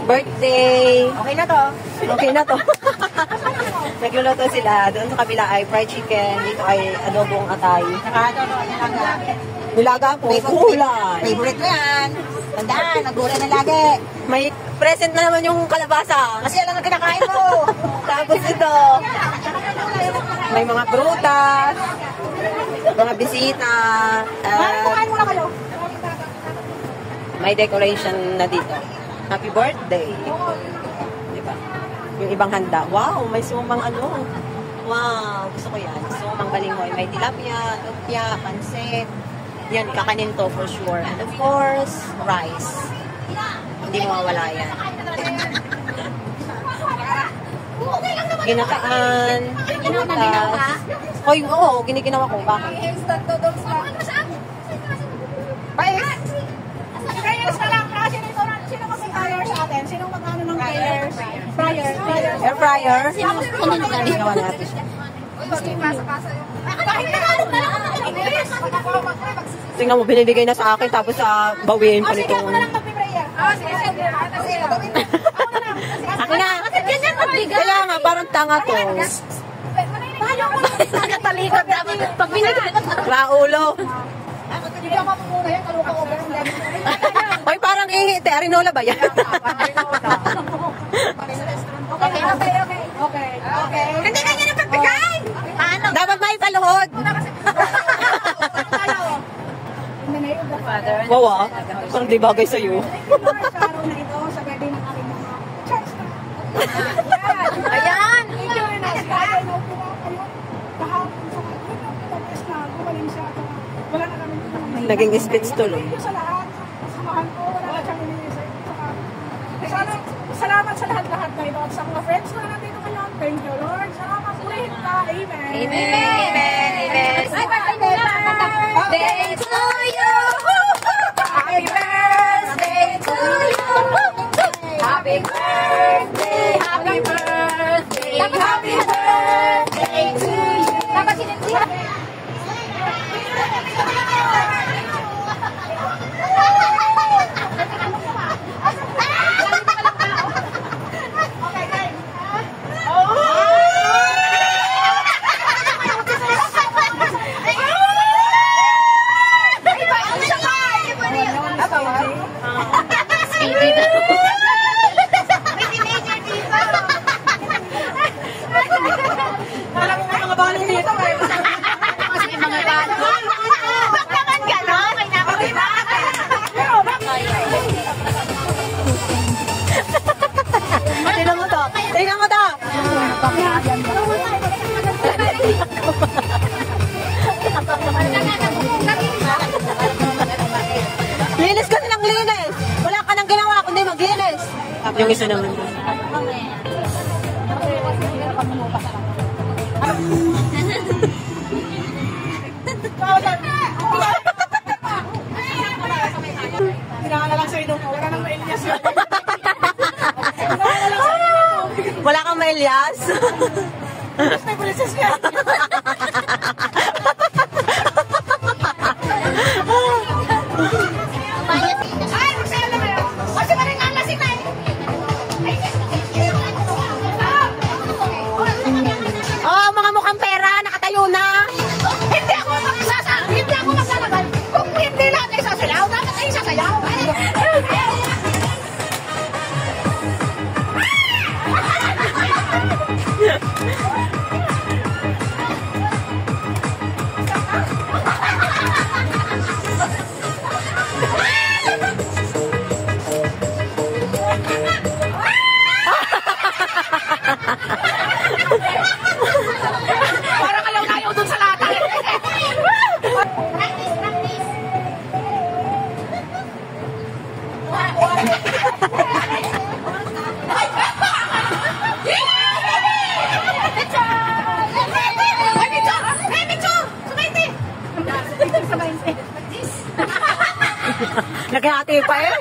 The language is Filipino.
birthday. Okay na to. Okay na to. Nagluluto sila. Doon sa kabila ay fried chicken. Dito ay adobong atay. Saka nilaga. Nilaga po. Gulay. Favorite mo yan. Tandaan, nagulay na lagi. May present na naman yung kalabasa. Kasi yan lang ang kinakain mo. Tapos ito, may mga prutas, mga bisita. Kumain muna kayo. May decoration na dito. Happy birthday. Diba? Yung ibang handa. Wow, may sumang ano. Wow, gusto ko yan. Sumang balinghoy. May tilapia, lumpia, pansit. Yan, kakanin to for sure. And of course, rice. Hindi mawawala yan. Ginataan. Ginataan. Oy, oo, giniginawa ko. Bakit? Instant noodles lang. Pais! Prayers na lang. Sino mag-fryer sa atin? Sino mag-ano ng prayers? Fryer. Air fryer? Ginawa natin siya. Tingnan mo, binibigay na sa akin tapos bawiin pa nitong... Ako na! Kaya nga, parang tanga to. Paano ko lang nakatalikod namin? Pag binigay ko na. Raulo. Hindi ako muna yan. Kaluka ko ba? Oy, parang ihite. Arinola ba yan? Okay. Hindi na niya napagbigay! Paano? Dapat may paluhod. Wow, ah. Parang di bagay sa'yo. Ayan! Naging speech tuloy. Salamat sa lahat-lahat na ito at sa mga friends na nandito ngayon. Thank you, Lord. Salamat ulit. Amen. Amen. Birthday to you. Happy birthday to you. Happy birthday. Happy birthday. Happy birthday to you. Dapat sinuntihan. Tingnan mo to. Linis kasi ng linis. Wala ka nang ginawa kundi maglinis. Yung isa naman. Wala kang ma-Elias? May princess niya. Ay, magsaya na kayo. Kasi maring ang lasing na Oh, mga mukhang pera, nakatayo na. Hindi ako magsalaban. Kung hindi lang kayo sasayaw, dapat kayo sasayaw. Parang ayaw dun sa lata. Naghihati pa eh.